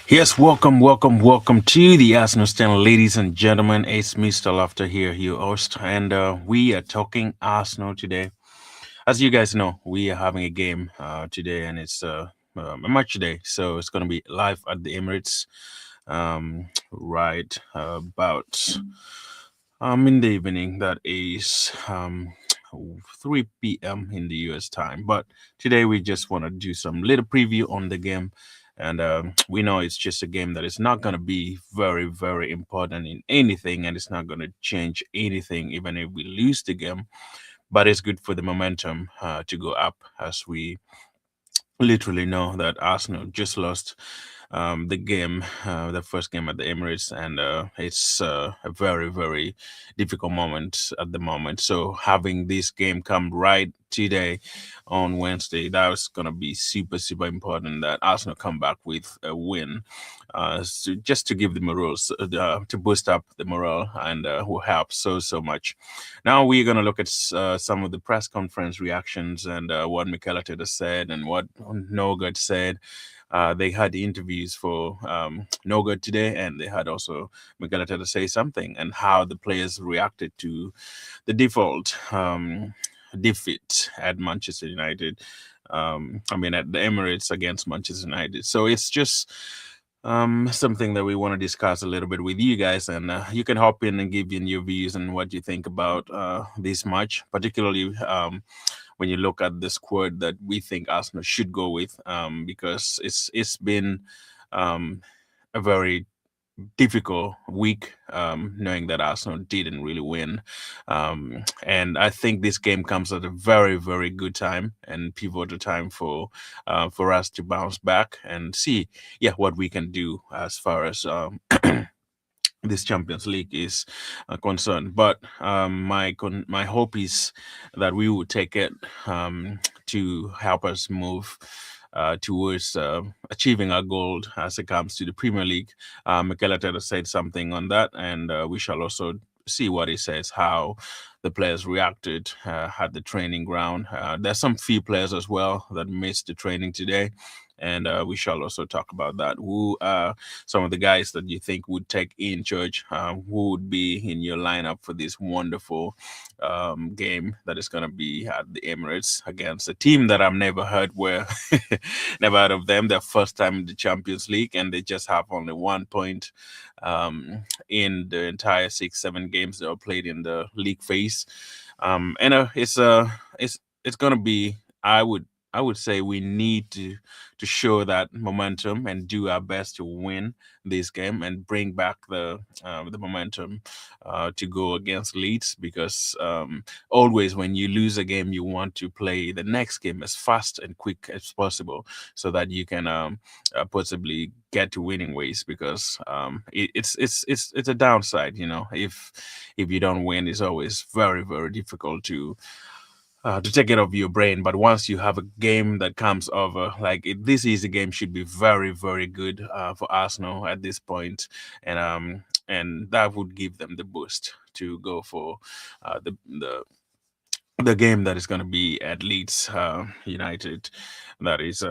Yes, welcome to the Arsenal Stand, ladies and gentlemen. It's Mr. Laughter here, your host, and we are talking Arsenal today. As you guys know, we are having a game today, and it's a match day, so it's going to be live at the Emirates, right about in the evening. That is 3 p.m. in the U.S. time. But today we just want to do some little preview on the game. And we know it's just a game that is not going to be very, very important in anything, and it's not going to change anything, even if we lose the game. But it's good for the momentum to go up, as we literally know that Arsenal just lost the game, the first game at the Emirates, and it's a very, very difficult moment at the moment. So having this game come right today on Wednesday, that was gonna be super, super important that Arsenal come back with a win, so just to give the morals, to boost up the morale, and will help so much. Now we're gonna look at some of the press conference reactions and what Mikel Arteta said and what Norgard said. They had the interviews for No Good today, and they had also Mikel Arteta say something and how the players reacted to the default defeat at Manchester United. I mean, at the Emirates against Manchester United. So it's just something that we want to discuss a little bit with you guys, and you can hop in and give in your views and what you think about this match, particularly when you look at the squad that we think Arsenal should go with, because it's been um, a very difficult week, knowing that Arsenal didn't really win. And I think this game comes at a very, very good time and pivotal time for us to bounce back and see, yeah, what we can do as far as this Champions League is concerned. But my hope is that we will take it to help us move towards achieving our goal as it comes to the Premier League. Mikel Arteta said something on that, and we shall also see what he says, how the players reacted at the training ground. There's some few players as well that missed the training today, and we shall also talk about that. Who some of the guys that you think would take in charge, who would be in your lineup for this wonderful game that is going to be at the Emirates against a team that I've never heard where, never heard of them. Their first time in the Champions League, and they just have only 1 point in the entire 6, 7 games that are played in the league phase. And it's going to be. I would say we need to show that momentum and do our best to win this game and bring back the momentum to go against Leeds, because always when you lose a game, you want to play the next game as fast and quick as possible so that you can possibly get to winning ways, because it's a downside, if you don't win, it's always very, very difficult to take it off your brain. But once you have a game that comes over, like this easy game should be very, very good for Arsenal at this point, and that would give them the boost to go for the game that is going to be at Leeds United, that is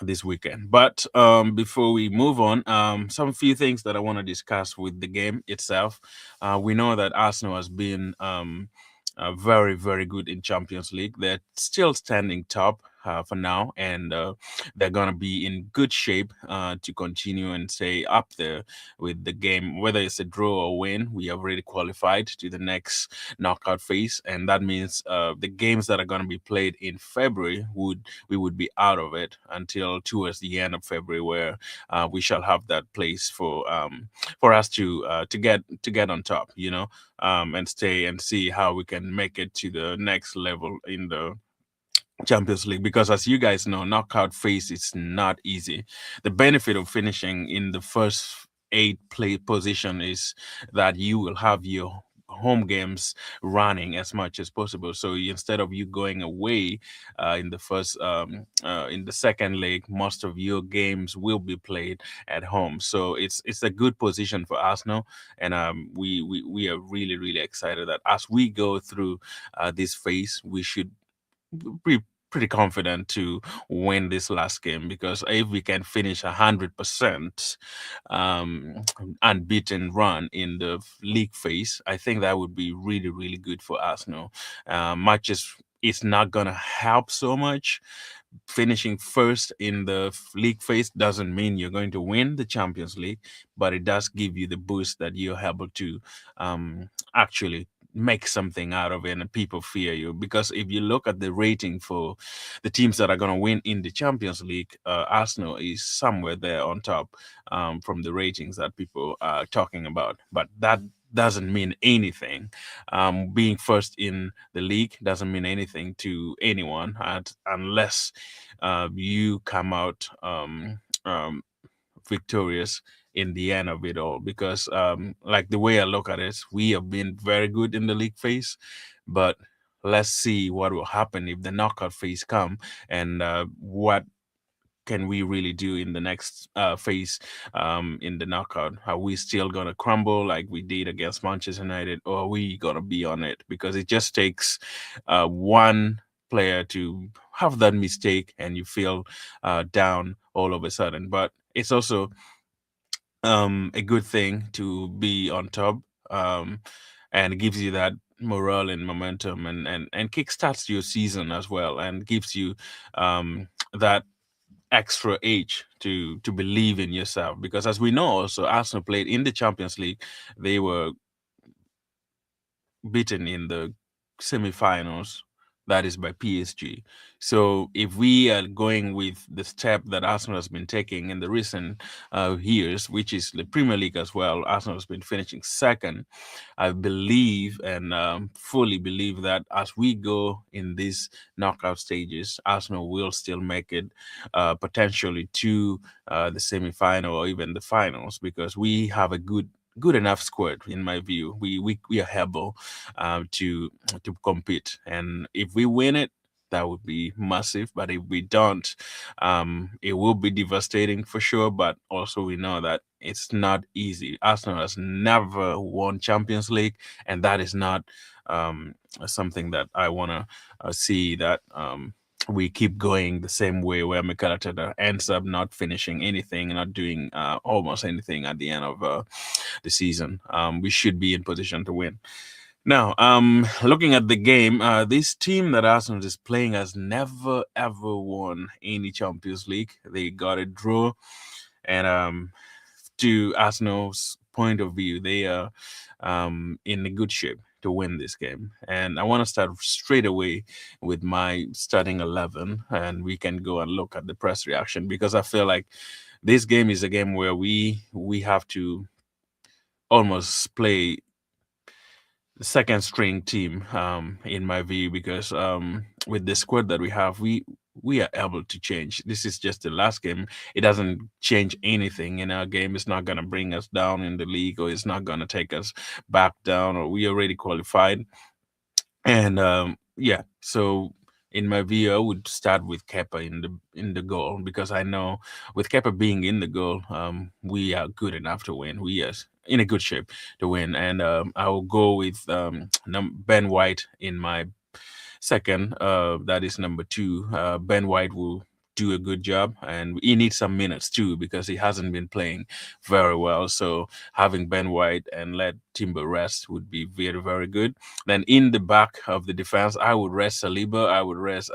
this weekend. But before we move on, some few things that I want to discuss with the game itself. We know that Arsenal has been very, very good in Champions League. They're still standing top for now, and they're gonna be in good shape to continue and stay up there with the game. Whether it's a draw or win, we have already qualified to the next knockout phase, and that means the games that are gonna be played in February we would be out of it until towards the end of February, where we shall have that place for us to get on top, and stay and see how we can make it to the next level in the Champions League. Because as you guys know, knockout phase is not easy. The benefit of finishing in the first eight play position is that you will have your home games running as much as possible. So instead of you going away in the second leg, most of your games will be played at home. So it's a good position for Arsenal, and we are really, really excited that as we go through this phase, we should pretty confident to win this last game, because if we can finish 100% um, unbeaten run in the league phase, I think that would be really, really good for Arsenal. Matches it's not gonna help so much. Finishing first in the league phase doesn't mean you're going to win the Champions League, but it does give you the boost that you're able to actually make something out of it and people fear you. Because if you look at the rating for the teams that are going to win in the Champions League, Arsenal is somewhere there on top from the ratings that people are talking about. But that doesn't mean anything. Being first in the league doesn't mean anything to anyone unless you come out victorious in the end of it all. Because, like the way I look at it, we have been very good in the league phase, but let's see what will happen if the knockout phase come, and what can we really do in the next phase in the knockout? Are we still gonna crumble like we did against Manchester United, or are we gonna be on it? Because it just takes one player to have that mistake, and you feel down all of a sudden. But it's also a good thing to be on top, um, and it gives you that morale and momentum, and kickstarts your season as well, and gives you that extra age to believe in yourself. Because as we know, also Arsenal played in the Champions League. They were beaten in the semifinals, that is by PSG. So if we are going with the step that Arsenal has been taking in the recent years, which is the Premier League as well, Arsenal has been finishing second. I believe and fully believe that as we go in these knockout stages, Arsenal will still make it potentially to the semi-final or even the finals, because we have a good enough squad in my view. We are able to compete, and if we win it, that would be massive. But if we don't, it will be devastating for sure. But also we know that it's not easy. Arsenal has never won Champions League, and that is not something that I want to see, that we keep going the same way, where Mikel Arteta ends up not finishing anything, not doing almost anything at the end of the season. We should be in position to win. Now, looking at the game, this team that Arsenal is playing has never ever won any Champions League. They got a draw, and to Arsenal's point of view, they are in a good shape to win this game. And I want to start straight away with my starting 11, and we can go and look at the press reaction, because I feel like this game is a game where we have to almost play the second string team, in my view, because with the squad that we have, we are able to change. This is just the last game. It doesn't change anything in our game. It's not going to bring us down in the league, or it's not going to take us back down, or we already qualified. And yeah, so in my view, I would start with Kepa in the goal, because I know with Kepa being in the goal, we are good enough to win. We are in a good shape to win, and I will go with Ben White in my second. That is number two. Ben White will do a good job, and he needs some minutes too, because he hasn't been playing very well. So having Ben White and let Timber rest would be very, very good. Then in the back of the defense, I would rest Saliba. I would rest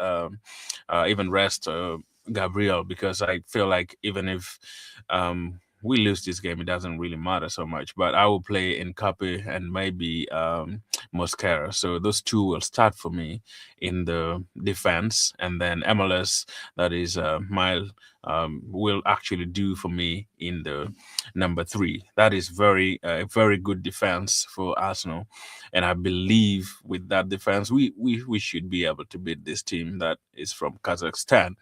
even rest Gabriel, because I feel like even if we lose this game, it doesn't really matter so much. But I will play Nkape and maybe Mosquera. So those two will start for me in the defense, and then MLS, that is Mile, will actually do for me in the number three. That is very good defense for Arsenal, and I believe with that defense, we should be able to beat this team that is from Kazakhstan.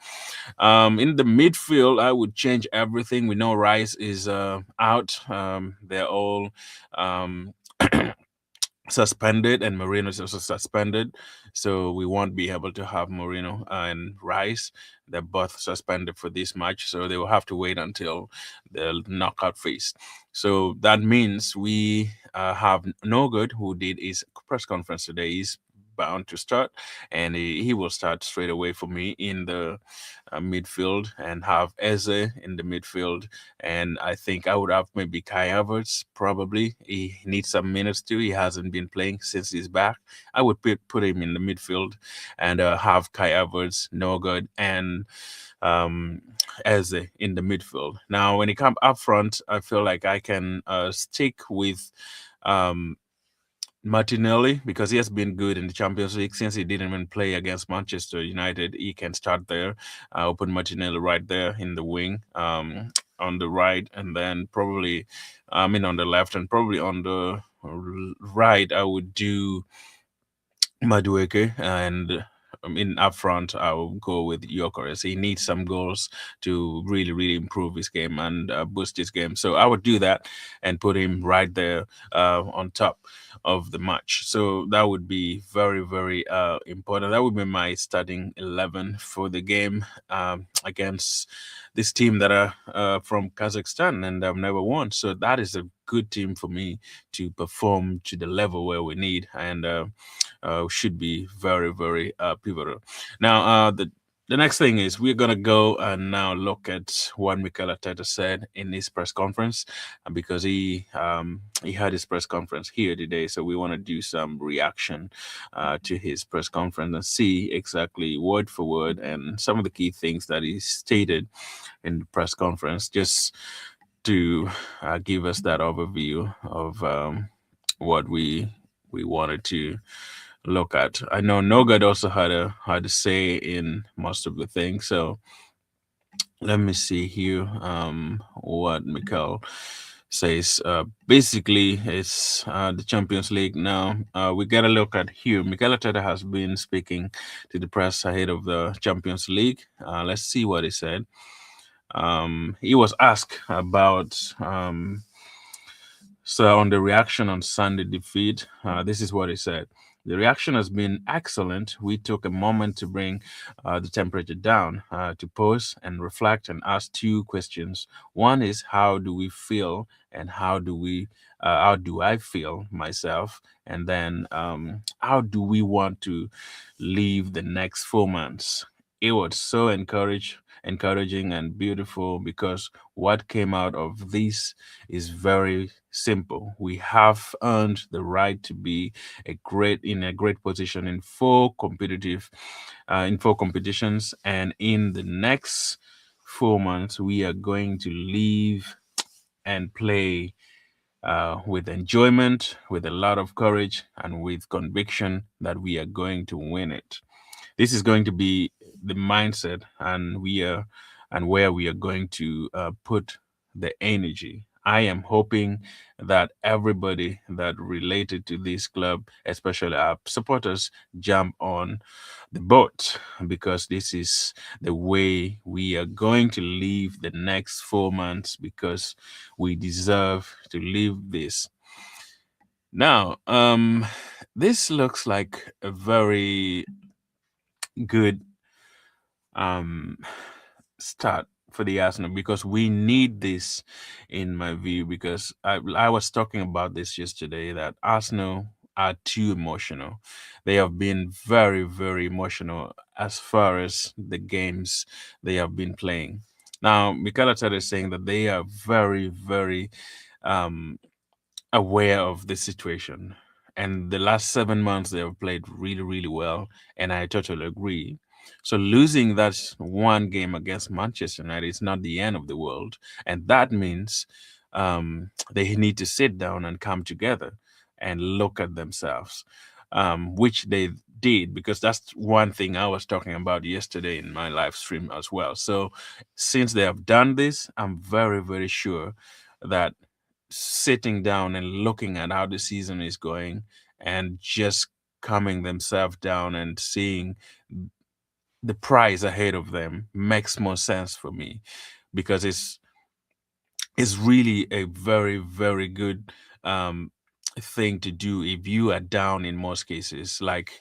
In the midfield, I would change everything. We know Rice is out. They're all suspended, and Moreno is also suspended. So we won't be able to have Moreno and Rice. They're both suspended for this match. So they will have to wait until the knockout phase. So that means we have No Good, who did his press conference today. He's bound to start, and he will start straight away for me in the midfield, and have Eze in the midfield. And I think I would have maybe Kai Havertz. Probably he needs some minutes too. He hasn't been playing since he's back. I would put him in the midfield, and have Kai Havertz, Norgard, and um, Eze in the midfield. Now, when it comes up front, I feel like I can stick with um, Martinelli, because he has been good in the Champions League since he didn't even play against Manchester United. He can start there. Open Martinelli right there in the wing, on the right, and then probably, I mean, on the left, and probably on the right, I would do Madueke, and in up front, I will go with Gyökeres. He needs some goals to really, really improve his game and boost his game. So I would do that and put him right there on top of the match. So that would be very, very important. That would be my starting 11 for the game against this team that are from Kazakhstan and have never won. So that is a good team for me to perform to the level where we need, and should be very, very pivotal. Now, the next thing is we're gonna go and now look at what Mikel Arteta said in his press conference, because he had his press conference here today. So we want to do some reaction to his press conference and see exactly word for word and some of the key things that he stated in the press conference, just to give us that overview of what we wanted to look at. I know Nogad also had a say in most of the things. So let me see here what Mikel says. Basically, it's the Champions League now. We got to look at here. Mikel Arteta has been speaking to the press ahead of the Champions League. Let's see what he said. He was asked about so on the reaction on Sunday defeat. This is what he said. The reaction has been excellent. We took a moment to bring the temperature down, to pause and reflect and ask two questions. One is, how do we feel, and how do I feel myself, and then how do we want to live the next 4 months? It was so encouraging and beautiful, because what came out of this is very simple. We have earned the right to be in a great position in four competitions, and in the next 4 months we are going to live and play with enjoyment, with a lot of courage, and with conviction that we are going to win it. This is going to be the mindset, and where we are going to put the energy. I am hoping that everybody that related to this club, especially our supporters, jump on the boat, because this is the way we are going to live the next 4 months, because we deserve to live this. Now, this looks like a very good um start for the Arsenal, because we need this, in my view, because I was talking about this yesterday, that Arsenal are too emotional. They have been very, very emotional as far as the games they have been playing. Now, Mikel Arteta is saying that they are very, very um, aware of the situation. And the last 7 months, they have played really, really well. And I totally agree. So losing that one game against Manchester United is not the end of the world. And that means they need to sit down and come together and look at themselves, which they did, because that's one thing I was talking about yesterday in my live stream as well. So since they have done this, I'm very, very sure that sitting down and looking at how the season is going, and just calming themselves down and seeing the prize ahead of them makes more sense for me, because it's really a very, very good thing to do if you are down, in most cases, like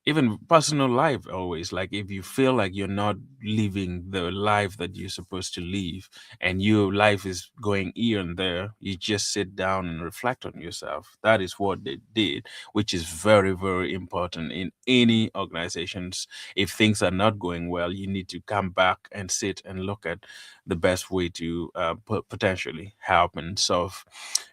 even personal life always, like if you feel like you're not living the life that you're supposed to live, and your life is going here and there, you just sit down and reflect on yourself. That is what they did, which is very, very important in any organizations. If things are not going well, you need to come back and sit and look at the best way to potentially help and solve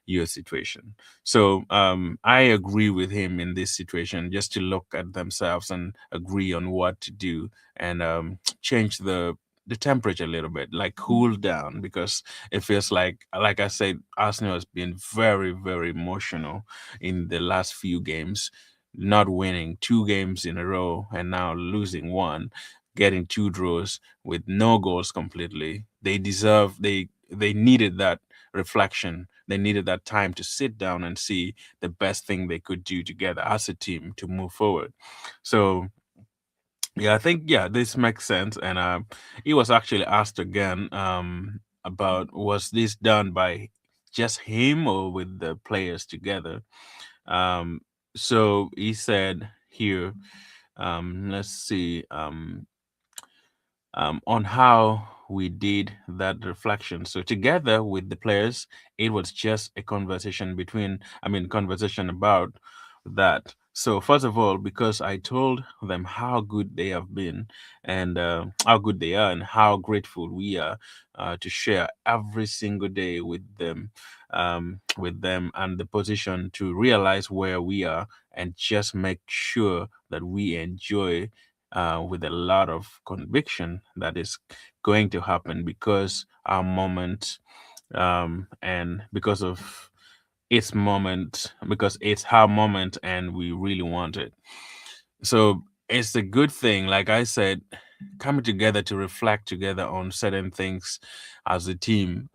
your situation. So I agree with him in this situation, just to look at themselves and agree on what to do, and change the temperature a little bit, like cool down, because it feels like I said, Arsenal has been very, very emotional in the last few games, not winning 2 games in a row and now losing one, getting 2 draws with no goals completely. They needed that reflection. They needed that time to sit down and see the best thing they could do together as a team to move forward. So yeah, I think, yeah, this makes sense. And he was actually asked again about, was this done by just him or with the players together? Um, so he said here, let's see. On how we did that reflection. So together with the players, it was just a conversation conversation about that. So first of all, because I told them how good they have been, and how good they are, and how grateful we are to share every single day with them, and the position to realize where we are and just make sure that we enjoy with a lot of conviction that is going to happen, because our moment, and because of its moment, because it's our moment and we really want it. So it's a good thing, like I said, coming together to reflect together on certain things as a team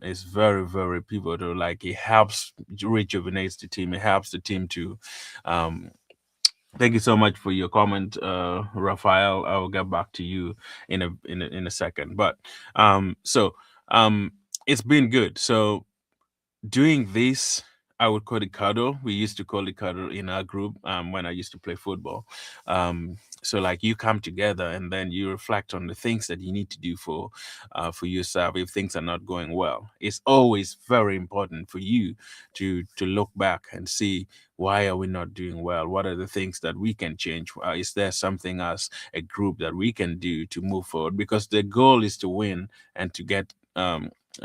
is very, very pivotal. Like, it helps rejuvenates the team, it helps the team to um, thank you so much for your comment, Raphael. I will get back to you in a second. But so um, it's been good. So doing this, I would call it cuddle. We used to call it cuddle in our group when I used to play football. So like, you come together and then you reflect on the things that you need to do for yourself if things are not going well. It's always very important for you to look back and see, why are we not doing well? What are the things that we can change? Is there something as a group that we can do to move forward? Because the goal is to win and to get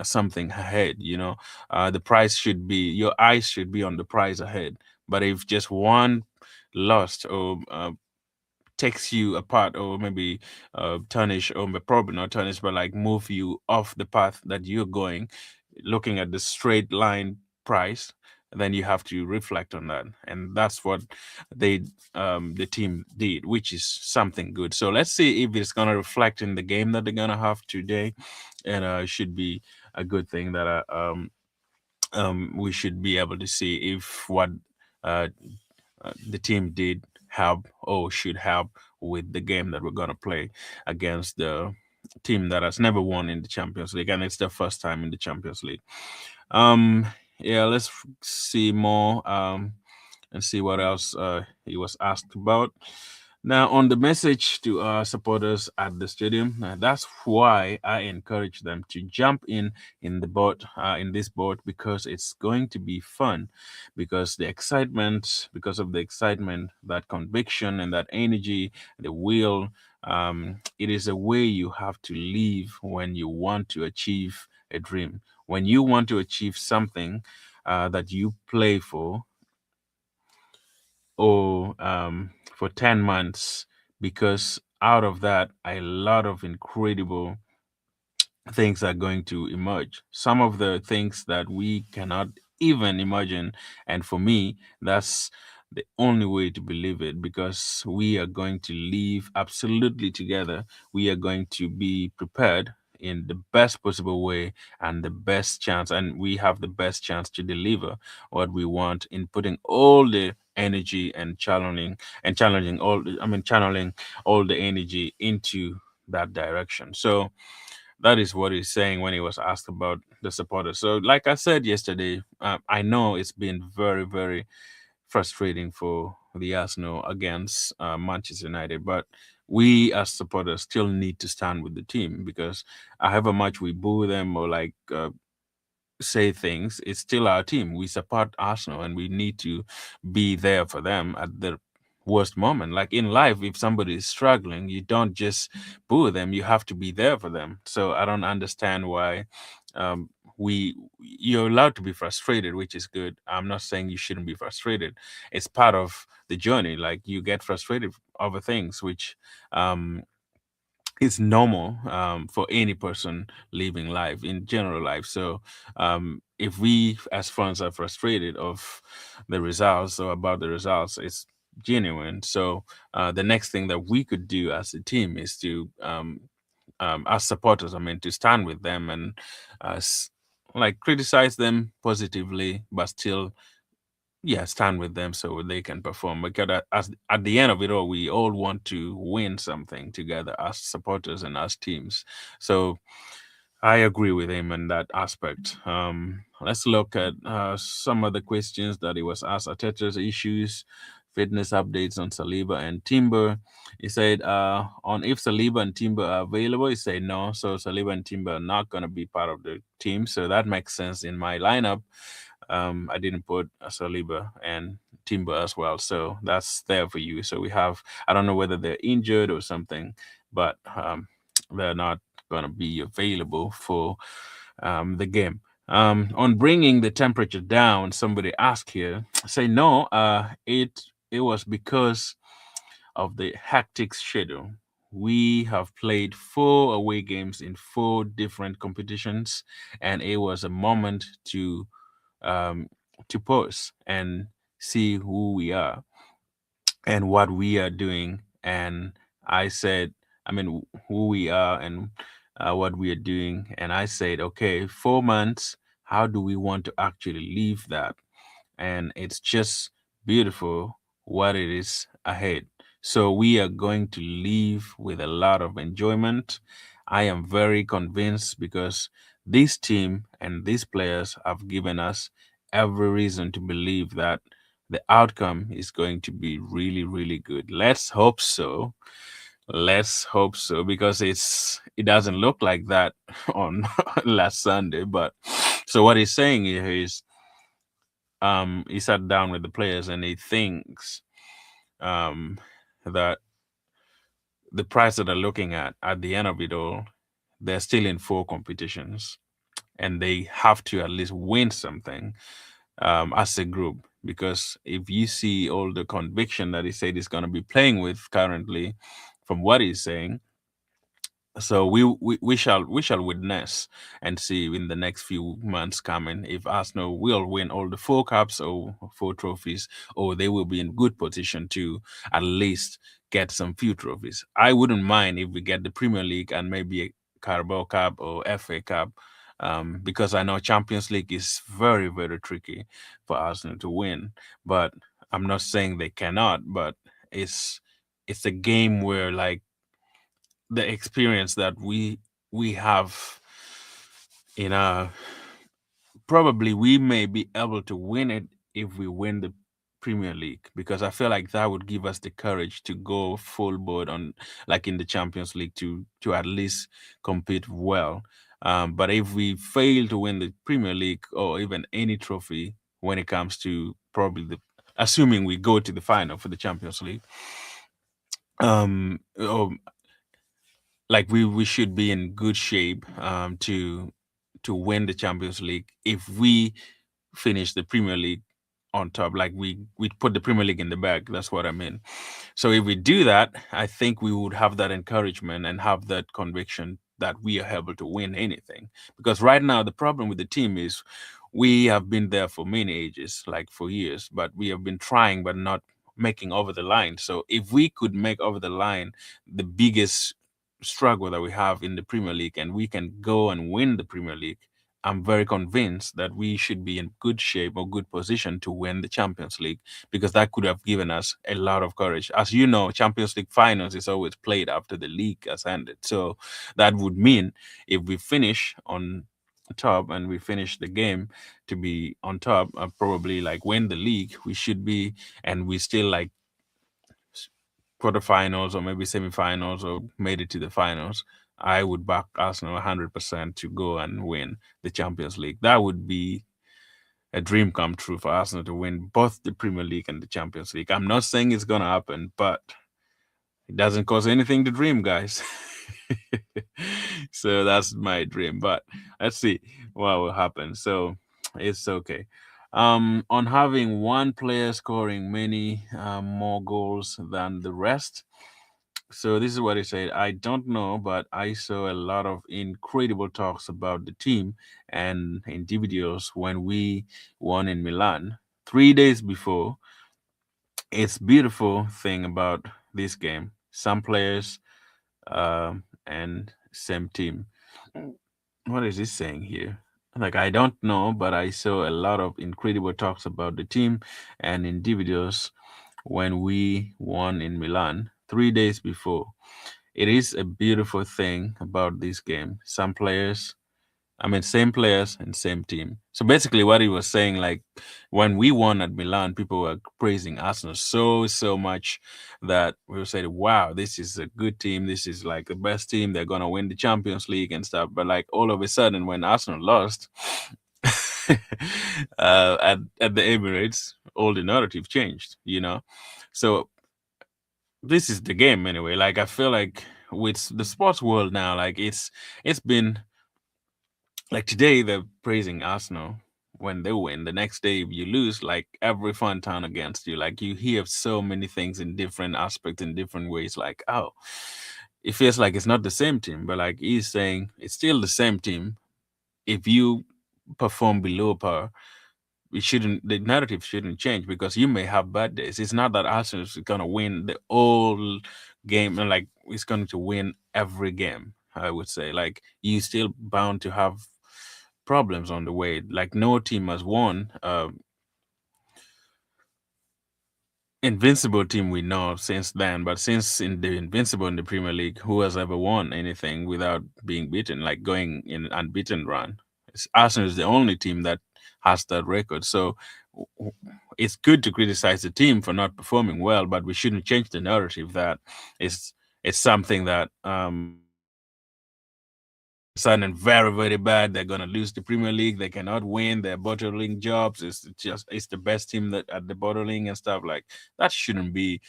something ahead. The prize should be, your eyes should be on the prize ahead. But if just one lost, or takes you apart, or maybe tarnish, or probably not tarnish, but like move you off the path that you're going, looking at the straight line price, then you have to reflect on that. And that's what they the team did, which is something good. So let's see if it's going to reflect in the game that they're going to have today. And it should be a good thing that we should be able to see if what uh, the team did help, or should help, with the game that we're going to play against the team that has never won in the Champions League, and it's their first time in the Champions League. Um, yeah, let's see more and see what else he was asked about. Now, on the message to our supporters at the stadium, that's why I encourage them to jump in the boat, in this boat, because it's going to be fun, because of the excitement, that conviction, and that energy, the will. It is a way you have to live when you want to achieve a dream. When you want to achieve something that you play for, or for 10 months, because out of that, a lot of incredible things are going to emerge. Some of the things that we cannot even imagine. And for me, that's the only way to believe it, because we are going to live absolutely together. We are going to be prepared in the best possible way, and the best chance, and we have the best chance to deliver what we want, in putting all the energy and challenging all channeling all the energy into that direction. So that is what he's saying when he was asked about the supporters. So, like I said yesterday, I know it's been very, very frustrating for the Arsenal against Manchester United, but we as supporters still need to stand with the team, because however much we boo them or like say things, it's still our team. We support Arsenal and we need to be there for them at the worst moment. Like in life, if somebody is struggling, you don't just boo them, you have to be there for them. So I don't understand why um, you're allowed to be frustrated, which is good. I'm not saying you shouldn't be frustrated. It's part of the journey. Like you get frustrated over things, which um, it's normal for any person living life in general life. So if we as fans are frustrated of the results or about the results, it's genuine. So the next thing that we could do as a team is to as supporters, I mean, to stand with them and like criticize them positively, but still yeah, stand with them so they can perform. Because as at the end of it all, we all want to win something together as supporters and as teams. So I agree with him in that aspect. Let's look at some of the questions that he was asked. Arteta's issues, fitness updates on Saliba and Timber. He said on if Saliba and Timber are available, he said no. So Saliba and Timber are not going to be part of the team. So that makes sense in my lineup. I didn't put Saliba and Timber as well. So that's there for you. So we have, I don't know whether they're injured or something, but they're not going to be available for the game. On bringing the temperature down, somebody asked here, say no, it was because of the hectic schedule. We have played 4 away games in 4 different competitions, and it was a moment um, to pause and see who we are and what we are doing. And I said, I mean, who we are and what we are doing. And I said, okay, 4 months, how do we want to actually leave that? And it's just beautiful what it is ahead. So we are going to leave with a lot of enjoyment. I am very convinced because this team and these players have given us every reason to believe that the outcome is going to be really, really good. Let's hope so. Let's hope so, because it doesn't look like that on last Sunday. But so what he's saying here is he sat down with the players and he thinks um, that the price that they're looking at the end of it all, they're still in 4 competitions and they have to at least win something as a group. Because if you see all the conviction that he said he's going to be playing with currently, from what he's saying, so we shall witness and see in the next few months coming if Arsenal will win all the 4 cups or 4 trophies, or they will be in good position to at least get some few trophies. I wouldn't mind if we get the Premier League and maybe a Carabao Cup or FA Cup, because I know Champions League is very very tricky for Arsenal to win. But I'm not saying they cannot, but it's it's a game where like the experience that we have in probably we may be able to win it if we win the Premier League, because I feel like that would give us the courage to go full board on like in the Champions League to at least compete well. But if we fail to win the Premier League or even any trophy when it comes to probably the assuming we go to the final for the Champions League, or like we should be in good shape to win the Champions League if we finish the Premier League on top. Like we put the Premier League in the bag. That's what I mean. So if we do that, I think we would have that encouragement and have that conviction that we are able to win anything. Because right now the problem with the team is we have been there for many ages, like for years, but we have been trying but not making over the line. So if we could make over the line the biggest struggle that we have in the Premier League and we can go and win the Premier League, I'm very convinced that we should be in good shape or good position to win the Champions League, because that could have given us a lot of courage. As you know, Champions League finals is always played after the league has ended. So that would mean if we finish on top and we finish the game to be on top, probably like win the league, we should be, and we still like quarterfinals or maybe semifinals or made it to the finals, I would back Arsenal 100% to go and win the Champions League. That would be a dream come true for Arsenal to win both the Premier League and the Champions League. I'm not saying it's going to happen, but it doesn't cost anything to dream, guys. So that's my dream. But let's see what will happen. So it's okay. On having one player scoring many more goals than the rest. So this is what he said. I don't know, but I saw a lot of incredible talks about the team and individuals when we won in Milan 3 days before. It's beautiful thing about this game. Some players and same team. What is this saying here? Like, I don't know, but I saw a lot of incredible talks about the team and individuals when we won in Milan 3 days before. It is a beautiful thing about this game. Some players, I mean, same players and same team. So basically, what he was saying, like when we won at Milan, people were praising Arsenal so much that we were saying, "Wow, this is a good team. This is like the best team. They're gonna win the Champions League and stuff." But like all of a sudden, when Arsenal lost at the Emirates, all the narrative changed. So this is the game anyway. Like I feel like with the sports world now, like it's been like today they're praising Arsenal when they win. The next day if you lose, like every fun turn against you. Like you hear so many things in different aspects in different ways. Like, oh, it feels like it's not the same team, but like he's saying it's still the same team. If you perform below par, it shouldn't the narrative shouldn't change because you may have bad days. It's not that Arsenal is gonna win the whole game and like it's going to win every game. I would say like you still bound to have problems on the way. Like no team has won. Invincible team we know of since then, but since in the Invincible in the Premier League, who has ever won anything without being beaten, like going in an unbeaten run? Arsenal is the only team that has that record. So it's good to criticize the team for not performing well, but we shouldn't change the narrative that it's it's something that sudden very bad. They're gonna lose the Premier League. They cannot win. They're bottling jobs. It's the best team that at the bottling and stuff like that shouldn't be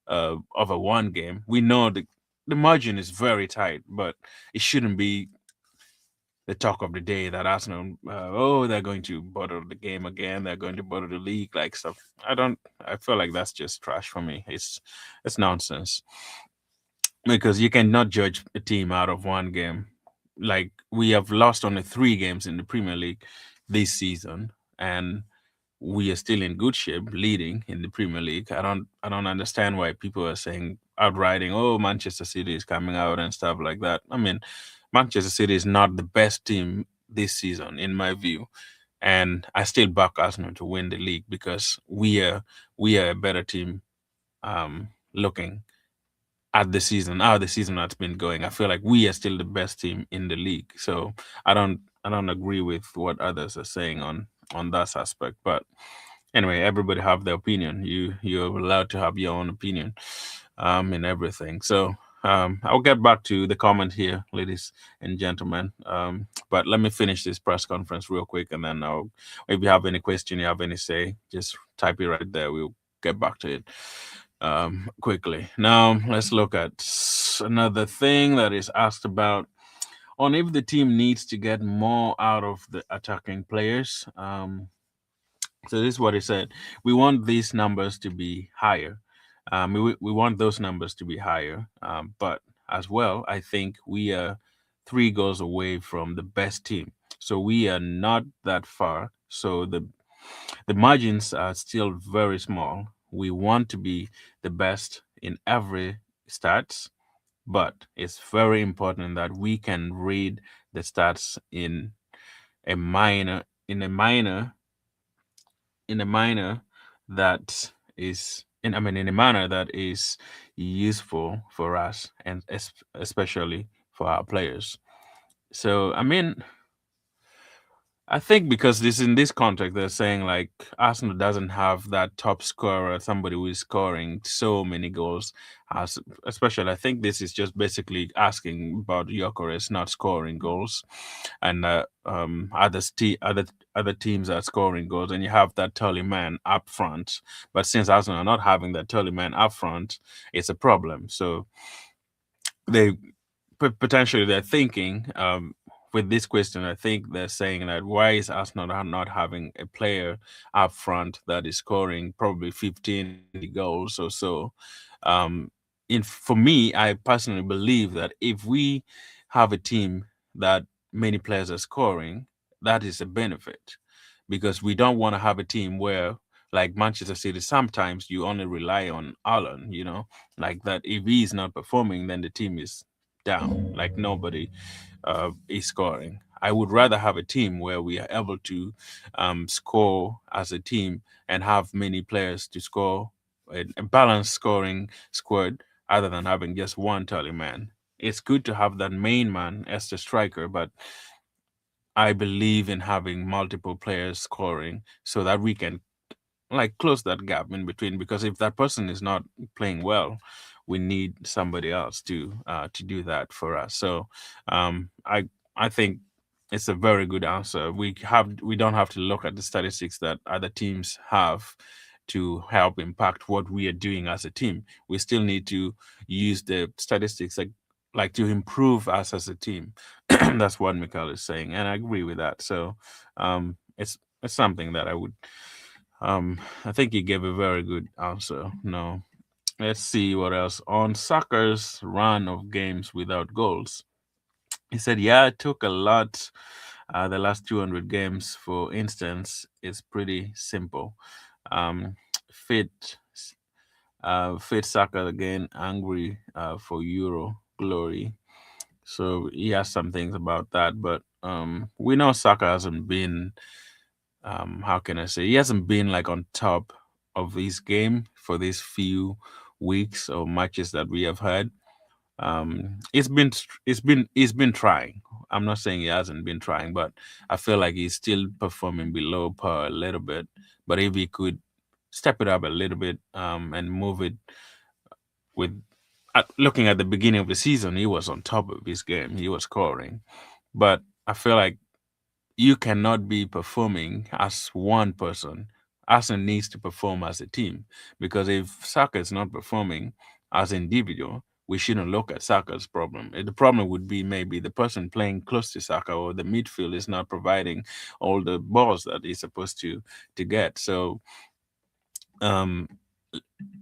over one game. We know the margin is very tight, but it shouldn't be the talk of the day that Arsenal, they're going to bottle the game again. They're going to bottle the league, like stuff. I feel like that's just trash for me. It's nonsense because you cannot judge a team out of one game. Like we have lost only 3 games in the Premier League this season, and we are still in good shape, leading in the Premier League. I don't understand why people are saying outriding, oh, Manchester City is coming out and stuff like that. I mean, Manchester City is not the best team this season, in my view, and I still back Arsenal to win the league because we are a better team. Looking at the season, how the season has been going, I feel like we are still the best team in the league. So I don't agree with what others are saying on that aspect. But anyway, everybody have their opinion. You're allowed to have your own opinion in everything. So I'll get back to the comment here, ladies and gentlemen. But let me finish this press conference real quick, and then I'll if you have any question, you have any say, just type it right there. We'll get back to it quickly. Now let's look at another thing that is asked about on if the team needs to get more out of the attacking players. So this is what he said. We want these numbers to be higher. We want those numbers to be higher. But as well, I think we are 3 goals away from the best team. So we are not that far. So the margins are still very small. We want to be the best in every stats, but it's very important that we can read the stats a minor in a minor in a manner that is in I mean in a manner that is useful for us and especially for our players. So I mean I think because this in this context, they're saying like Arsenal doesn't have that top scorer, somebody who is scoring so many goals. As especially, I think this is just basically asking about Gyökeres not scoring goals, and other teams are scoring goals, and you have that Tully man up front. But since Arsenal are not having that Tully man up front, it's a problem. So they potentially they're thinking with this question. I think they're saying that why is Arsenal not having a player up front that is scoring probably 15 goals or so. In For me, I personally believe that if we have a team that many players are scoring, that is a benefit, because we don't want to have a team where, like Manchester City, sometimes you only rely on Alan, like that. If he's not performing, then the team is down, like nobody is scoring. I would rather have a team where we are able to score as a team and have many players to score, a balanced scoring squad, other than having just one tally man. It's good to have that main man as the striker, but I believe in having multiple players scoring so that we can like close that gap in between, because if that person is not playing well, we need somebody else to do that for us. So I think it's a very good answer. We don't have to look at the statistics that other teams have to help impact what we are doing as a team. We still need to use the statistics like to improve us as a team. That's what Mikhail is saying, and I agree with that. So it's something that I think he gave a very good answer. No, let's see what else. On soccer's run of games without goals, he said, yeah, it took a lot. The last 200 games, for instance, is pretty simple. Um, fit, fit soccer again, angry for Euro glory. So he has some things about that, but we know soccer hasn't been how can I say, he hasn't been like on top of this game for these few weeks or matches that we have had. It's been trying. I'm not saying he hasn't been trying, but I feel like he's still performing below par a little bit. But if he could step it up a little bit and move it with looking at the beginning of the season, he was on top of his game. He was scoring, but I feel like you cannot be performing as one person. Arsenal needs to perform as a team, because if Saka is not performing as an individual, we shouldn't look at Saka's problem. The problem would be maybe the person playing close to Saka, or the midfield is not providing all the balls that he's supposed to get. So um,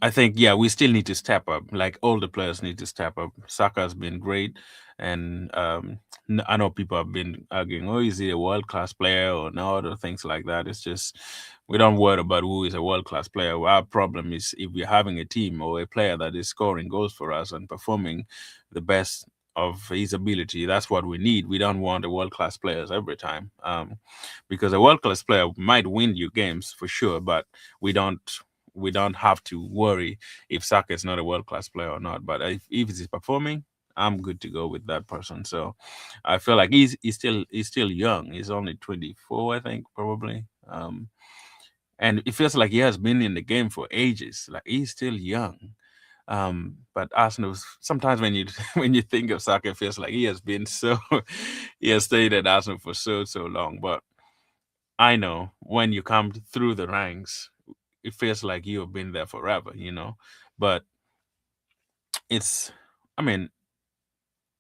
I think, yeah, we still need to step up. Like all the players need to step up. Saka has been great, and I know people have been arguing, "Oh, is he a world class player or not?" or things like that. It's just we don't worry about who is a world class player. Our problem is if we're having a team or a player that is scoring goals for us and performing the best of his ability. That's what we need. We don't want a world class players every time, because a world class player might win you games for sure, but we don't we don't have to worry if Saka is not a world class player or not. But if he's performing, I'm good to go with that person. So I feel like he's still young. He's only 24, I think, probably. And it feels like he has been in the game for ages. Like he's still young. But Arsenal, sometimes when you when you think of Saka, it feels like he has been so he has stayed at Arsenal for so long. But I know when you come through the ranks, it feels like you have been there forever. But it's, I mean,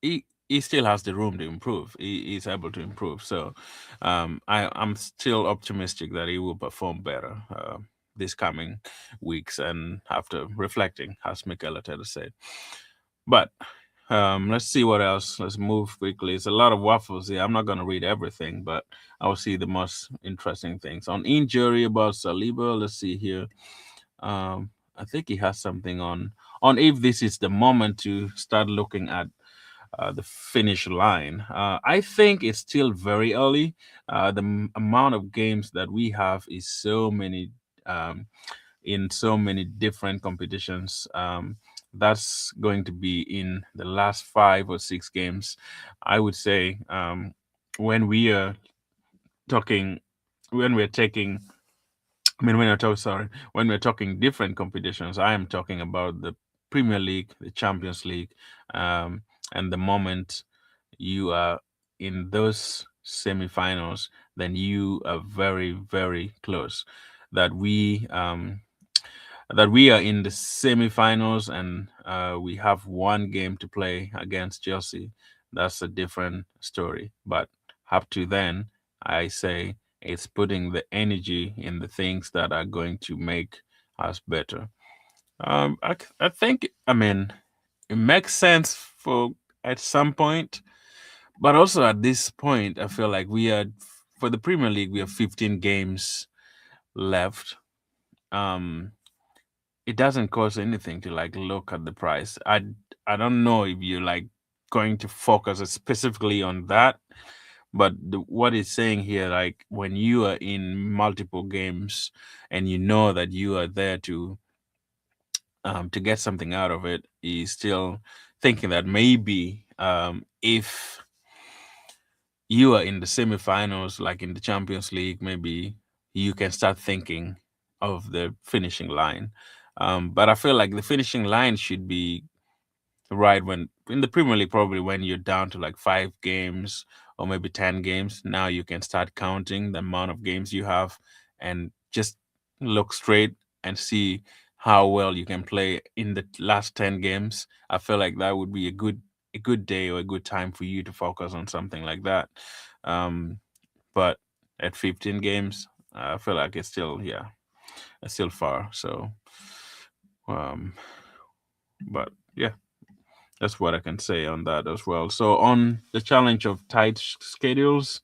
he still has the room to improve. He's able to improve. So I'm still optimistic that he will perform better this coming weeks and after reflecting, as Mikel Arteta said. But let's see what else. Let's move quickly. It's a lot of waffles here. I'm not going to read everything, but I'll see the most interesting things. On injury about Saliba, let's see here. I think he has something on if this is the moment to start looking at the finish line. I think it's still very early. The amount of games that we have is so many in so many different competitions. That's going to be in the last 5 or 6 games. I would say when we are talking when we're taking I mean, when I talk, sorry, when we're talking different competitions, I am talking about the Premier League, the Champions League, um, and the moment you are in those semifinals, then you are very, very close. That we are in the semifinals and we have one game to play against Chelsea. That's a different story. But up to then, I say it's putting the energy in the things that are going to make us better. I think, I mean, it makes sense for at some point, but also at this point, I feel like we are for the Premier League, we have 15 games left. Um, it doesn't cost anything to like look at the price. I don't know if you're like going to focus specifically on that, but what it's saying here, like when you are in multiple games and you know that you are there to get something out of it, is still thinking that maybe if you are in the semifinals, like in the Champions League, maybe you can start thinking of the finishing line. But I feel like the finishing line should be right when in the Premier League, probably when you're down to like 5 games or maybe 10 games. Now you can start counting the amount of games you have and just look straight and see how well you can play in the last 10 games. I feel like that would be a good day or a good time for you to focus on something like that. Um, but at 15 games, I feel like it's still it's still far. So, um, but yeah, that's what I can say on that as well. So on the challenge of tight schedules,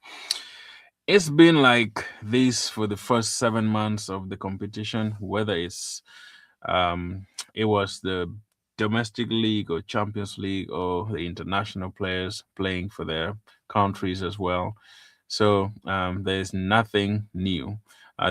it's been like this for the first 7 months of the competition, whether it was the domestic league or Champions League or the international players playing for their countries as well. So there's nothing new.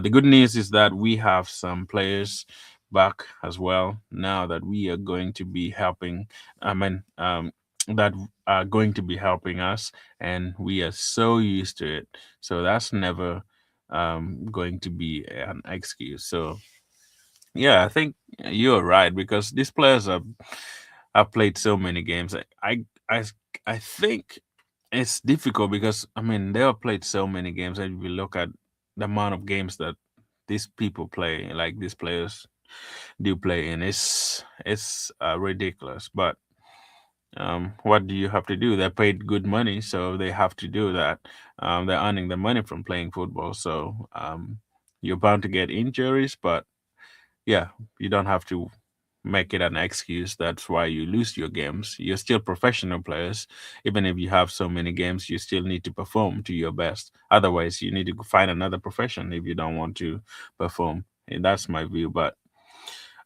The good news is that we have some players back as well now that we are going to be helping. I mean, that are going to be helping us, and we are so used to it. So that's never going to be an excuse. So yeah, I think you're right because these players have played so many games. I, I think it's difficult because I mean they have played so many games. And if you look at the amount of games that these people play, like these players do play in, it's ridiculous. But what do you have to do? They're paid good money, so they have to do that. They're earning the money from playing football, so you're bound to get injuries, but yeah, you don't have to make it an excuse. That's why you lose your games. You're still professional players. Even if you have so many games, you still need to perform to your best. Otherwise, you need to find another profession if you don't want to perform. And that's my view. But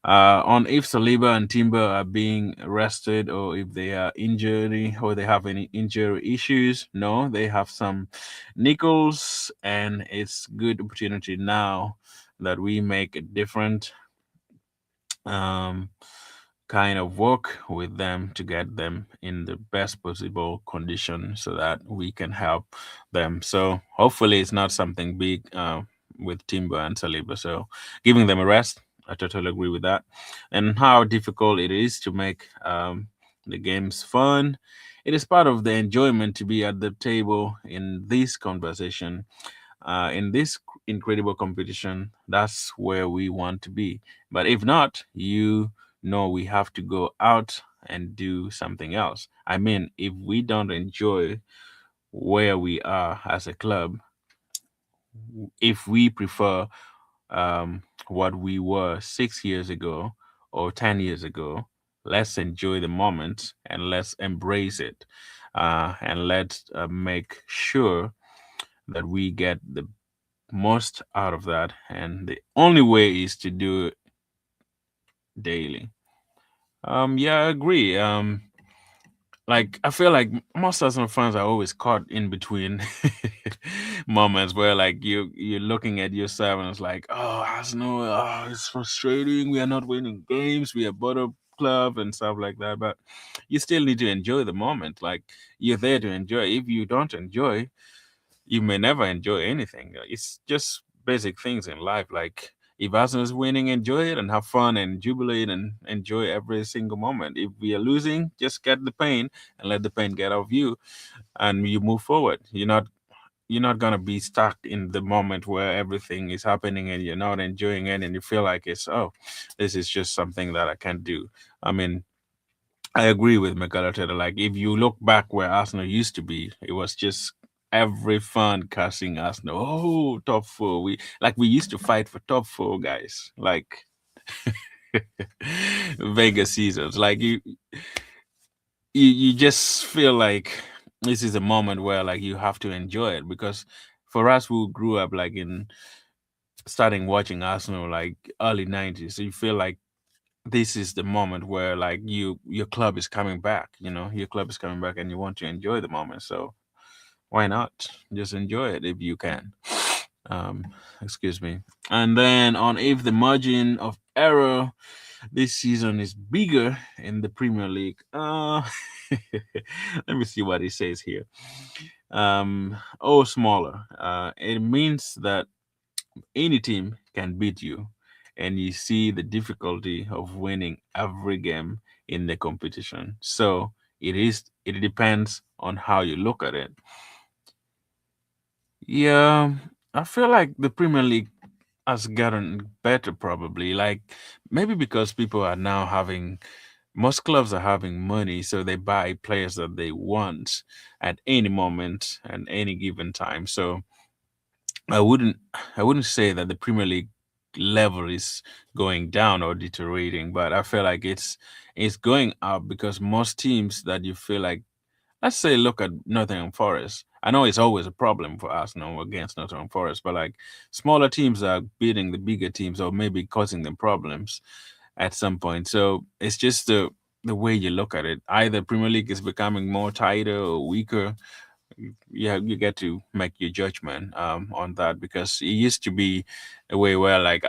on if Saliba and Timber are being rested or if they are injured or they have any injury issues, no, they have some nickels, and it's good opportunity now that we make a different um, kind of work with them to get them in the best possible condition so that we can help them. So hopefully it's not something big with Timber and Saliba. So giving them a rest, I totally agree with that. And how difficult it is to make the games fun. It is part of the enjoyment to be at the table in this conversation, in this incredible competition. That's where we want to be. But if not, you know we have to go out and do something else. I mean, if we don't enjoy where we are as a club, if we prefer what we were 6 years ago or 10 years ago, let's enjoy the moment and let's embrace it. And let's make sure that we get the most out of that. And the only way is to do it daily. Yeah, I agree. Like I feel like most Arsenal fans are always caught in between moments where like you're looking at yourself and it's like, oh, Arsenal, oh, it's frustrating. We are not winning games. We are bottom club and stuff like that. But you still need to enjoy the moment. Like you're there to enjoy. If you don't enjoy, you may never enjoy anything. It's just basic things in life. Like if Arsenal is winning, enjoy it and have fun and jubilate and enjoy every single moment. If we are losing, just get the pain and let the pain get out of you, and you move forward. You're not gonna be stuck in the moment where everything is happening and you're not enjoying it and you feel like it's, oh, this is just something that I can't do. I mean, I agree with McAllister. Like, if you look back where Arsenal used to be, it was just every fun cussing Arsenal. Oh, top four. We used to fight for top four, guys. Like Vegas seasons. Like you just feel like this is a moment where like you have to enjoy it, because for us who grew up like in starting watching Arsenal like early 90s, so you feel like this is the moment where like your club is coming back, your club is coming back and you want to enjoy the moment. So why not just enjoy it if you can? um Excuse me. And then on if the margin of error this season is bigger in the Premier League, let me see what it says here. Smaller. It means that any team can beat you, and you see the difficulty of winning every game in the competition. So it depends on how you look at it. Yeah, I feel like the Premier League has gotten better, probably. Like, maybe because people are now having, most clubs are having money, so they buy players that they want at any moment and any given time. So I wouldn't I wouldn't say that the Premier League level is going down or deteriorating, but I feel like it's going up because most teams that you feel like, let's say, look at Nottingham Forest. I know it's always a problem for Arsenal against Nottingham Forest, but like smaller teams are beating the bigger teams or maybe causing them problems at some point. So it's just the way you look at it. Either Premier League is becoming more tighter or weaker. You get to make your judgment on that, because it used to be a way where like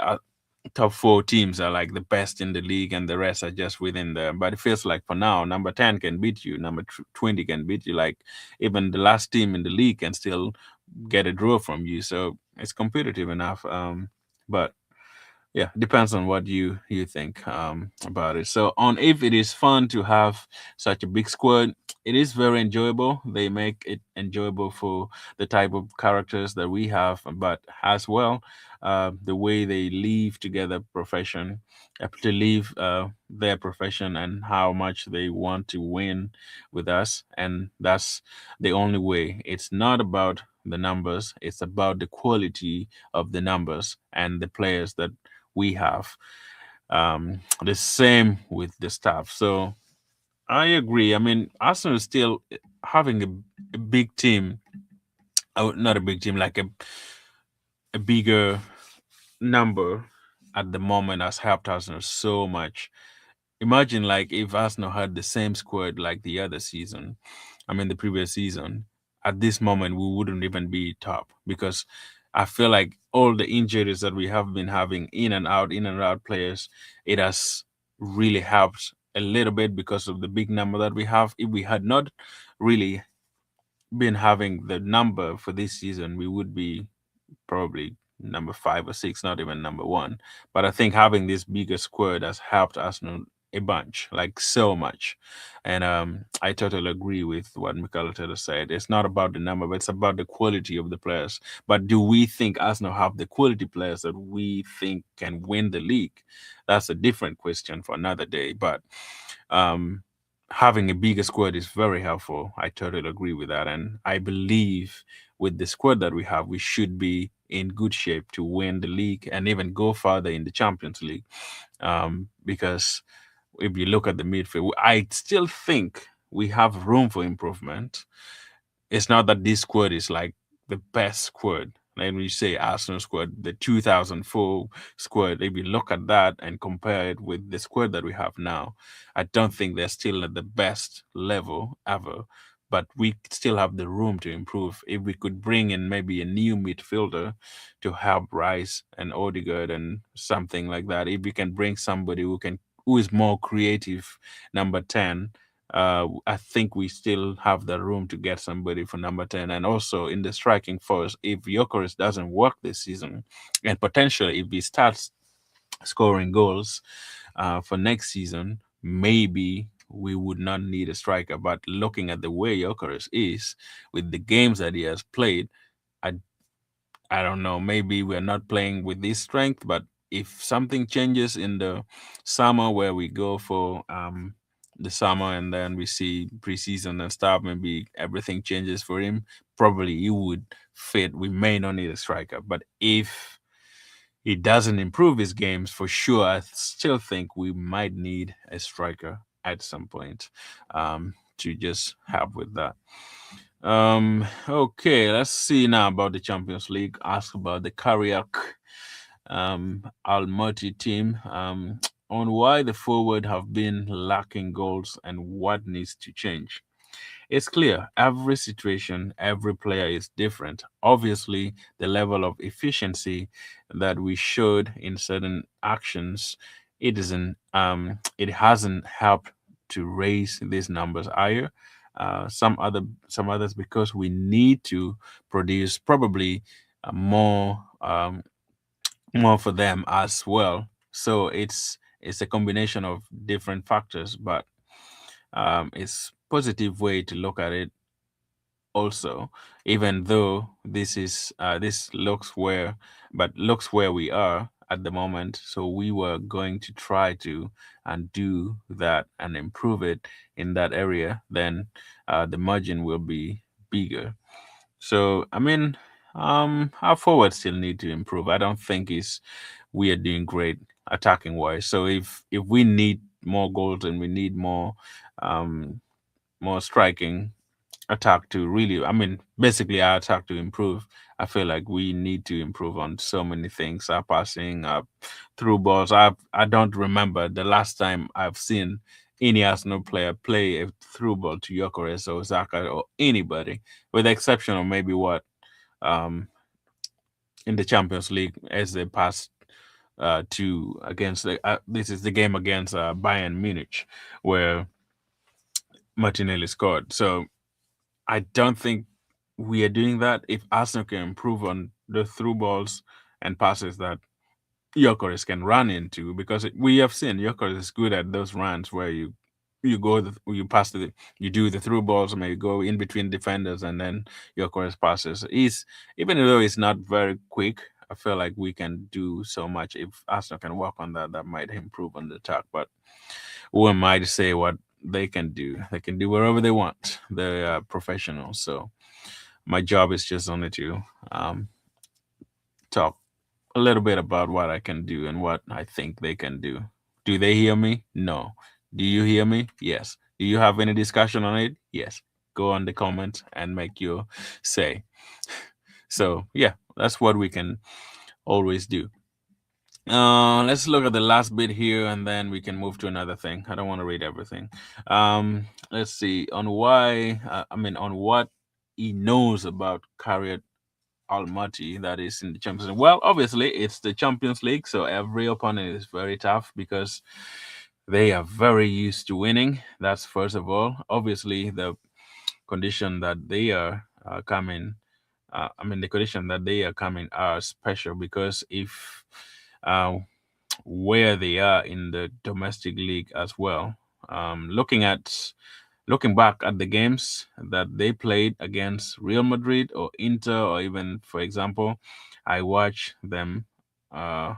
top four teams are like the best in the league and the rest are just within there. But it feels like for now, number 10 can beat you, number 20 can beat you. Like even the last team in the league can still get a draw from you. So it's competitive enough. But yeah, depends on what you think about it. So on if it is fun to have such a big squad, it is very enjoyable. They make it enjoyable for the type of characters that we have, but as well the way they live together profession to live their profession, and how much they want to win with us. And that's the only way. It's not about the numbers, it's about the quality of the numbers and the players that we have. The same with the staff. So I agree. I mean, Arsenal is still having a big team, not a big team, like a bigger number at the moment has helped Arsenal so much. Imagine like if Arsenal had the same squad like the other season, I mean the previous season, at this moment we wouldn't even be top, because I feel like all the injuries that we have been having in and out players, it has really helped a little bit because of the big number that we have. If we had not really been having the number for this season, we would be probably number 5 or 6, not even number one. But I think having this bigger squad has helped Arsenal a bunch, like so much. And I totally agree with what Mikel Arteta said. It's not about the number, but it's about the quality of the players. But do we think Arsenal have the quality players that we think can win the league? That's a different question for another day. But um, having a bigger squad is very helpful. I totally agree with that. And I believe with the squad that we have, we should be in good shape to win the league and even go further in the Champions League. Because if you look at the midfield, I still think we have room for improvement. It's not that this squad is like the best squad. Like when you say Arsenal squad, the 2004 squad, if you look at that and compare it with the squad that we have now, I don't think they're still at the best level ever. But we still have the room to improve. If we could bring in maybe a new midfielder to help Rice and Odegaard and something like that, if we can bring somebody who is more creative, number 10, I think we still have the room to get somebody for number 10. And also in the striking force, if Jokeris doesn't work this season, and potentially if he starts scoring goals for next season, maybe we would not need a striker. But looking at the way Jokeris is, with the games that he has played, I I don't know. Maybe we're not playing with this strength, but if something changes in the summer where we go for the summer and then we see preseason and stuff, maybe everything changes for him. Probably he would fit. We may not need a striker, but if he doesn't improve his games for sure, I still think we might need a striker at some point to just help with that. Okay, let's see now about the Champions League. Ask about the Kariak Almaty team on why the forward have been lacking goals and what needs to change. It's clear every situation, every player is different. Obviously, the level of efficiency that we showed in certain actions, it hasn't helped to raise these numbers higher. Some others because we need to produce probably more for them as well. So it's a combination of different factors, but it's positive way to look at it also, even though this looks where we are at the moment. So we were going to try to and do that and improve it in that area, then the margin will be bigger. So I mean, our forwards still need to improve. I don't think is we are doing great attacking wise. So if we need more goals and we need um more striking attack to really, I mean, basically our attack to improve, I feel like we need to improve on so many things. Our passing, our through balls. I don't remember the last time I've seen any Arsenal player play a through ball to Gyökeres or Zaka or anybody, with the exception of maybe what um in the Champions League as they passed to against this is the game against Bayern Munich where Martinelli scored. So I don't think we are doing that. If Arsenal can improve on the through balls and passes that Gyökeres can run into, because we have seen Gyökeres is good at those runs where you pass you do the through balls, maybe go in between defenders, and then Gyökeres passes. He's even though he's not very quick, I feel like we can do so much if Arsenal can work on that. That might improve on the attack, but who am I to say what they can do? They can do wherever they want. They're professionals. So my job is just only to um, talk a little bit about what I can do and what I think they can do. Do they hear me? No. Do you hear me? Yes. Do you have any discussion on it? Yes. Go on the comment and make your say. So yeah, that's what we can always do. Let's look at the last bit here, and then we can move to another thing. I don't want to read everything. Let's see on why. On what he knows about Kariat Almaty that is in the Champions League. Well, obviously it's the Champions League, so every opponent is very tough because they are very used to winning. That's first of all. Obviously, the condition that they are coming. The condition that they are coming are special because if uh, where they are in the domestic league as well. Looking back at the games that they played against Real Madrid or Inter, or even, for example, I watch them. Uh,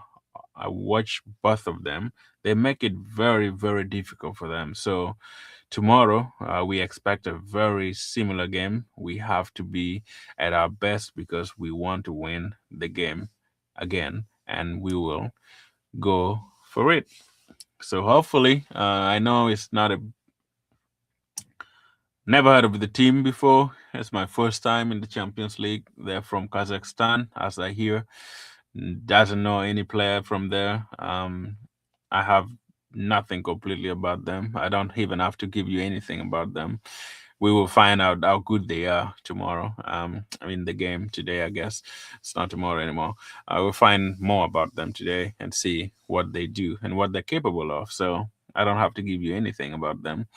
I watch both of them. They make it very, very difficult for them. So tomorrow, we expect a very similar game. We have to be at our best because we want to win the game again, and we will go for it. So hopefully, I know it's not a never heard of the team before. It's my first time in the Champions League. They're from Kazakhstan, as I hear. Doesn't know any player from there. I have nothing completely about them. I don't even have to give you anything about them. We will find out how good they are tomorrow. The game today, I guess. It's not tomorrow anymore. I will find more about them today and see what they do and what they're capable of. So I don't have to give you anything about them.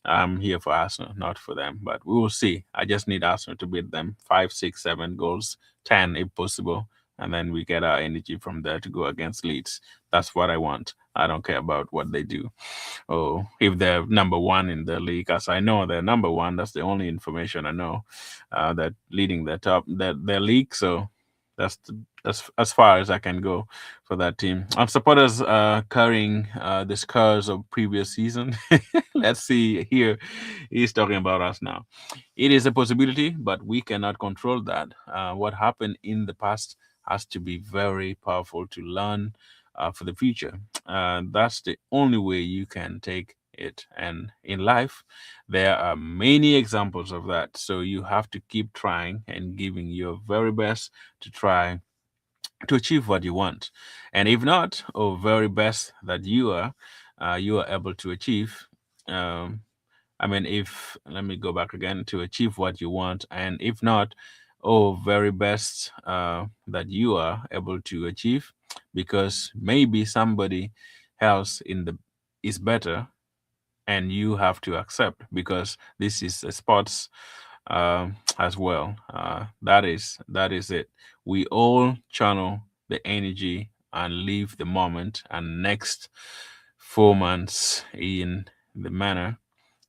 I'm here for Arsenal, not for them. But we will see. I just need Arsenal to beat them 5, 6, 7 goals, 10 if possible. And then we get our energy from there to go against Leeds. That's what I want. I don't care about what they do. Oh, if they're number one in the league, as I know they're number one. That's the only information I know. That leading their league. So that's as far as I can go for that team. Our supporters carrying the scars of previous season. Let's see here. He's talking about us now. It is a possibility, but we cannot control that. What happened in the past has to be very powerful to learn for the future. That's the only way you can take it. And in life, there are many examples of that. So you have to keep trying and giving your very best to try to achieve what you want. And if not, or very best that you are able to achieve. Um, I mean, if let me go back again to achieve what you want, and if not, oh, very best that you are able to achieve, because maybe somebody else in the is better, and you have to accept because this is a sports as well. That is it. We all channel the energy and live the moment, and next 4 months in the manner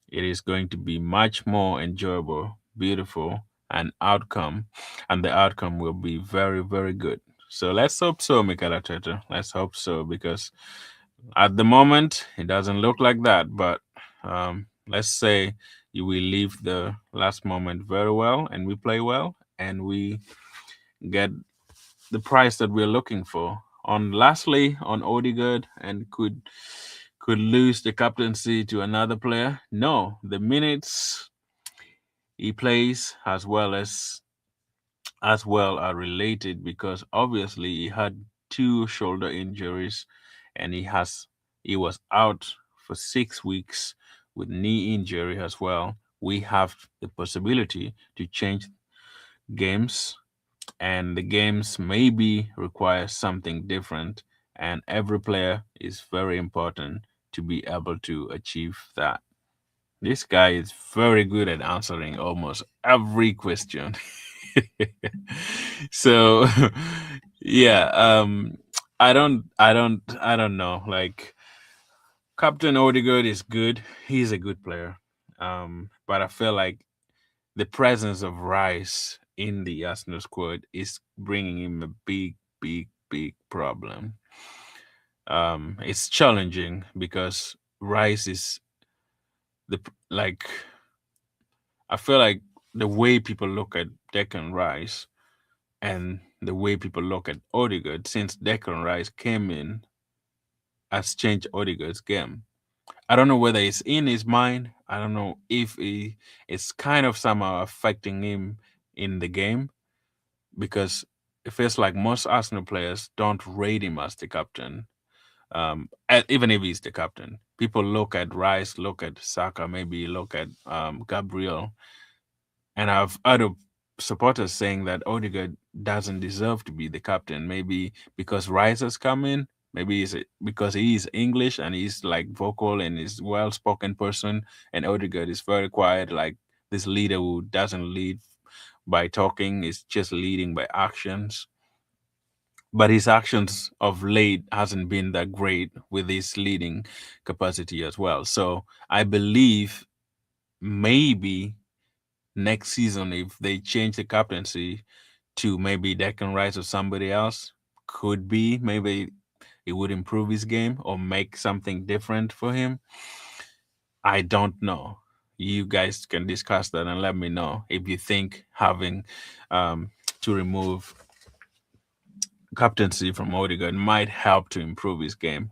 it is going to be much more enjoyable, beautiful, and the outcome will be very, very good. So let's hope so, Michael Arteta. Let's hope so, because at the moment it doesn't look like that. But let's say you will leave the last moment very well, and we play well, and we get the price that we're looking for. On lastly, on Odegaard, and could lose the captaincy to another player. No, the minutes he plays as well are related, because obviously he had two shoulder injuries, and he was out for 6 weeks with knee injury as well. We have the possibility to change games, and the games maybe require something different, and every player is very important to be able to achieve that. This guy is very good at answering almost every question. So yeah, I don't know. Like, Captain Odegaard is good. He's a good player. But I feel like the presence of Rice in the Arsenal squad is bringing him a big, big, big problem. It's challenging because Rice is like, I feel like the way people look at Declan Rice and the way people look at Odegaard since Declan Rice came in has changed Odegaard's game. I don't know whether it's in his mind. I don't know if it's kind of somehow affecting him in the game, because it feels like most Arsenal players don't rate him as the captain. Even if he's the captain, people look at Rice, look at Saka, maybe look at Gabriel, and I've other supporters saying that Odegaard doesn't deserve to be the captain. Maybe because Rice has come in. Maybe it's because he is English and he's like vocal and is well spoken person, and Odegaard is very quiet, like this leader who doesn't lead by talking, is just leading by actions. But his actions of late hasn't been that great with his leading capacity as well. So I believe maybe next season, if they change the captaincy to maybe Declan Rice or somebody else, could be maybe it would improve his game or make something different for him. I don't know. You guys can discuss that and let me know if you think having to remove captaincy from Odegaard might help to improve his game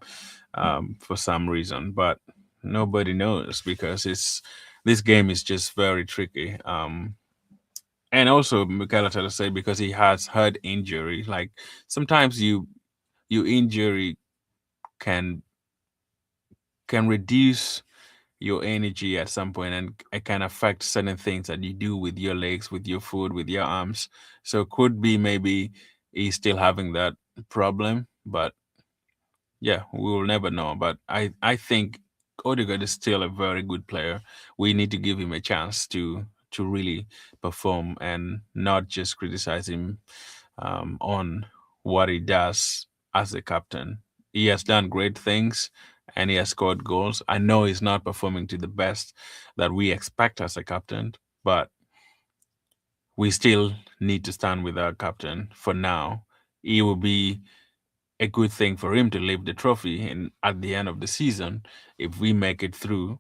for some reason, but nobody knows because this game is just very tricky. And also, Michael Arteta said because he has head injury, like sometimes you injury can can reduce your energy at some point, and it can affect certain things that you do with your legs, with your foot, with your arms. So it could be maybe he's still having that problem, but yeah, we will never know. But I think Odegaard is still a very good player. We need to give him a chance to really perform and not just criticize him on what he does as a captain. He has done great things and he has scored goals. I know he's not performing to the best that we expect as a captain, but we still need to stand with our captain for now. It will be a good thing for him to lift the trophy in at the end of the season if we make it through.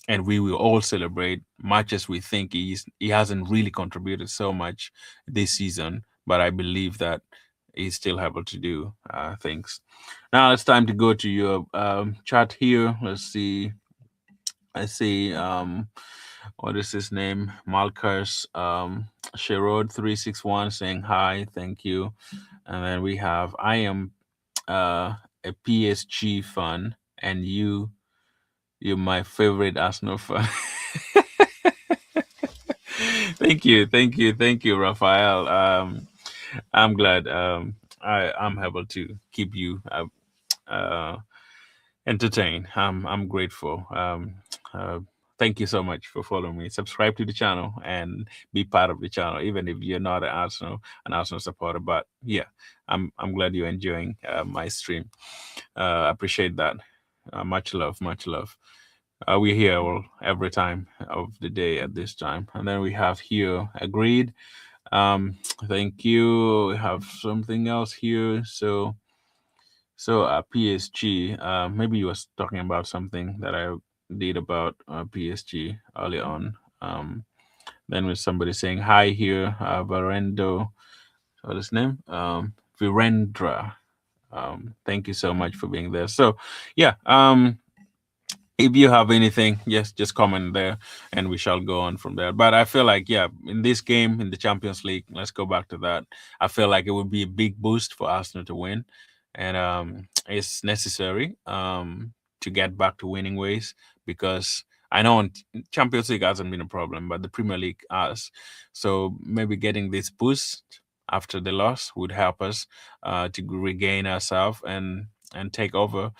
And we will all celebrate much as we think he hasn't really contributed so much this season, but I believe that he's still able to do things. Now it's time to go to your chat here. Let's see. I see. What is his name? Malcus Sherrod361 saying hi, thank you. And then we have I am a PSG fan, and you're my favorite Arsenal fan. Thank you, Raphael. I'm glad I'm able to keep you uh, entertained. I'm grateful. Uh, Thank you so much for following me. Subscribe to the channel and be part of the channel, even if you're not an Arsenal supporter. But yeah, I'm glad you're enjoying my stream. Appreciate that. Much love, much love. We're here every time of the day at this time. And then we have here agreed. Um, Thank you. We have something else here. So PSG. Maybe you was talking about something that I did about PSG early on. Then with somebody saying hi here, Varendo. What's his name? Virendra. Thank you so much for being there. So yeah. If you have anything, yes, just comment there and we shall go on from there. But I feel like, yeah, in this game, in the Champions League, let's go back to that. I feel like it would be a big boost for Arsenal to win. And it's necessary to get back to winning ways because I know Champions League hasn't been a problem, but the Premier League has. So maybe getting this boost after the loss would help us to regain ourselves and take over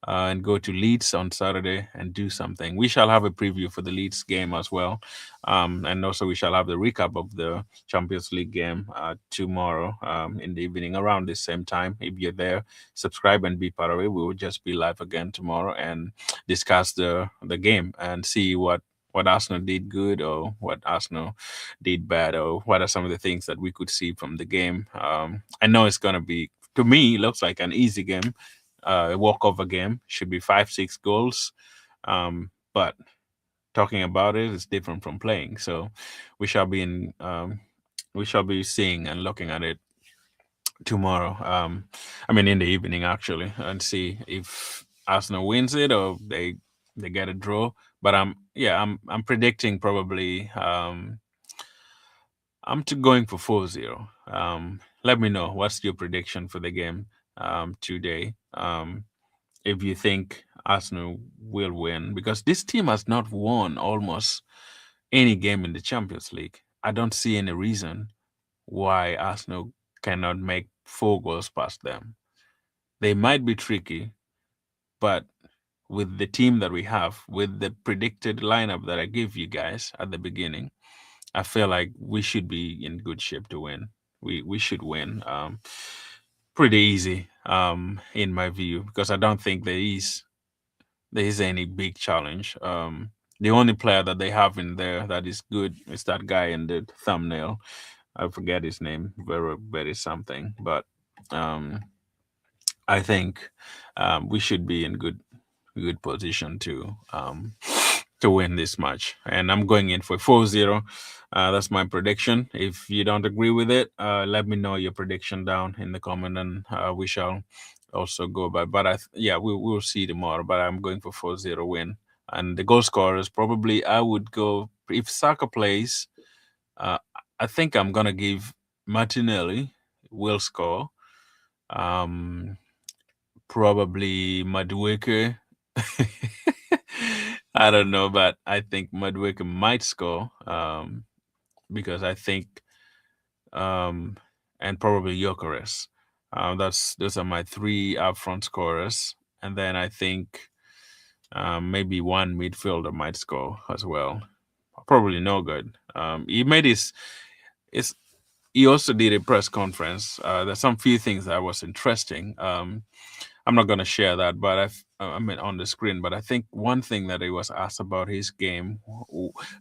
and go to Leeds on Saturday and do something. We shall have a preview for the Leeds game as well. And also, we shall have the recap of the Champions League game tomorrow in the evening around the same time. If you're there, subscribe and be part of it. We will just be live again tomorrow and discuss the game and see what Arsenal did good or what Arsenal did bad or what are some of the things that we could see from the game. I know it's going to be, to me, it looks like an easy game, a walkover game. Should be 5-6 goals. But talking about it is different from playing. So we shall be we shall be seeing and looking at it tomorrow. I mean in the evening actually, and see if Arsenal wins it or they get a draw. But I'm predicting probably I'm going for 4-0. Let me know what's your prediction for the game today. If you think Arsenal will win, because this team has not won almost any game in the Champions League. I don't see any reason why Arsenal cannot make 4 goals past them. They might be tricky, but with the team that we have, with the predicted lineup that I gave you guys at the beginning, I feel like we should be in good shape to win. We should win. Pretty easy, in my view, because I don't think there is any big challenge. The only player that they have in there that is good is that guy in the thumbnail. I forget his name, very something. But um, I think we should be in good position to win this match. And I'm going in for 4-0. That's my prediction. If you don't agree with it, let me know your prediction down in the comment, and we shall also go by. But yeah, we'll see tomorrow. But I'm going for 4-0 win. And the goal scorers, probably I would go, if Saka plays, uh, I think I'm gonna give Martinelli will score. Um, Probably Madueke. I don't know, but I think Madueke might score because I think, um, and probably Gyökeres. Those are my three upfront scorers, and then I think Maybe one midfielder might score as well. Probably no good. He made his he also did a press conference. There's some few things that was interesting. I'm not going to share that, but I mean on the screen. But I think one thing that he was asked about his game,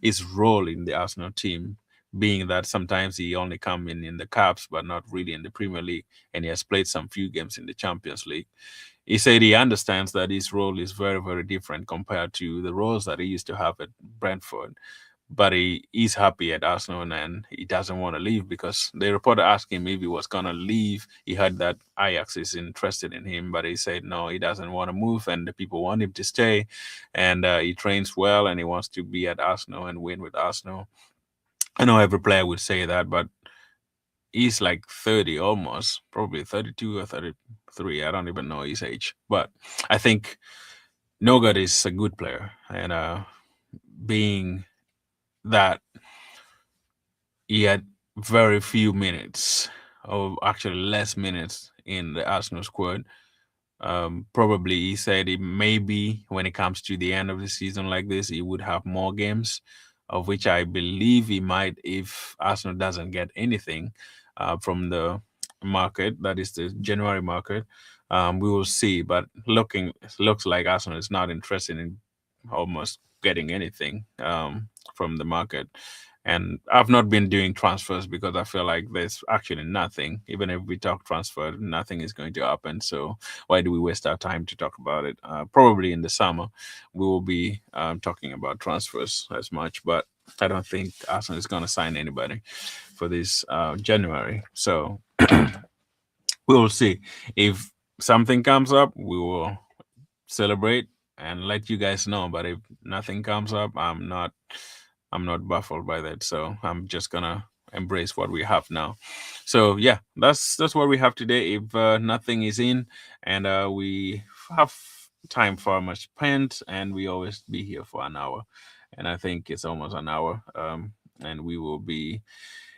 his role in the Arsenal team, being that sometimes he only come in the cups, but not really in the Premier League, and he has played some few games in the Champions League. He said he understands that his role is very, very different compared to the roles that he used to have at Brentford, but he's happy at Arsenal and he doesn't want to leave because the reporter asked him if he was gonna leave. He heard that Ajax is interested in him, but he said no, he doesn't want to move, and the people want him to stay. And he trains well, and he wants to be at Arsenal and win with Arsenal. I know every player would say that, but he's like 30 almost, probably 32 or 33. I don't even know his age, but I think Nogard is a good player, and being that he had very few minutes, or actually less minutes in the Arsenal squad. Probably he said it maybe when it comes to the end of the season like this, he would have more games, of which I believe he might if Arsenal doesn't get anything from the market, that is the January market. We will see, but looks like Arsenal is not interested in almost getting anything from the market. And I've not been doing transfers because I feel like there's actually nothing. Even if we talk transfer, nothing is going to happen. So why do we waste our time to talk about it? Probably in the summer, we will be talking about transfers as much, but I don't think Arsenal is going to sign anybody for this January. So we will see. If something comes up, we will celebrate and let you guys know. But if nothing comes up, I'm not baffled by that. So I'm just gonna embrace what we have now. So yeah, that's what we have today. If nothing is in and we have time for much spent, and we always be here for an hour, and I think it's almost an hour. And we will be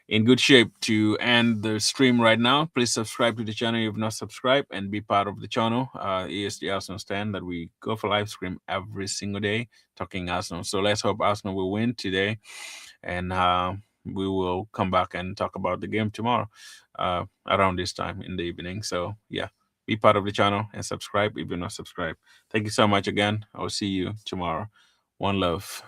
in good shape to end the stream right now. Please subscribe to the channel if you've not subscribed and be part of the channel. Is the Arsenal stand that we go for live stream every single day talking Arsenal. So let's hope Arsenal will win today, and we will come back and talk about the game tomorrow around this time in the evening. So yeah, be part of the channel and subscribe if you're not subscribed. Thank you so much again. I will see you tomorrow. One love.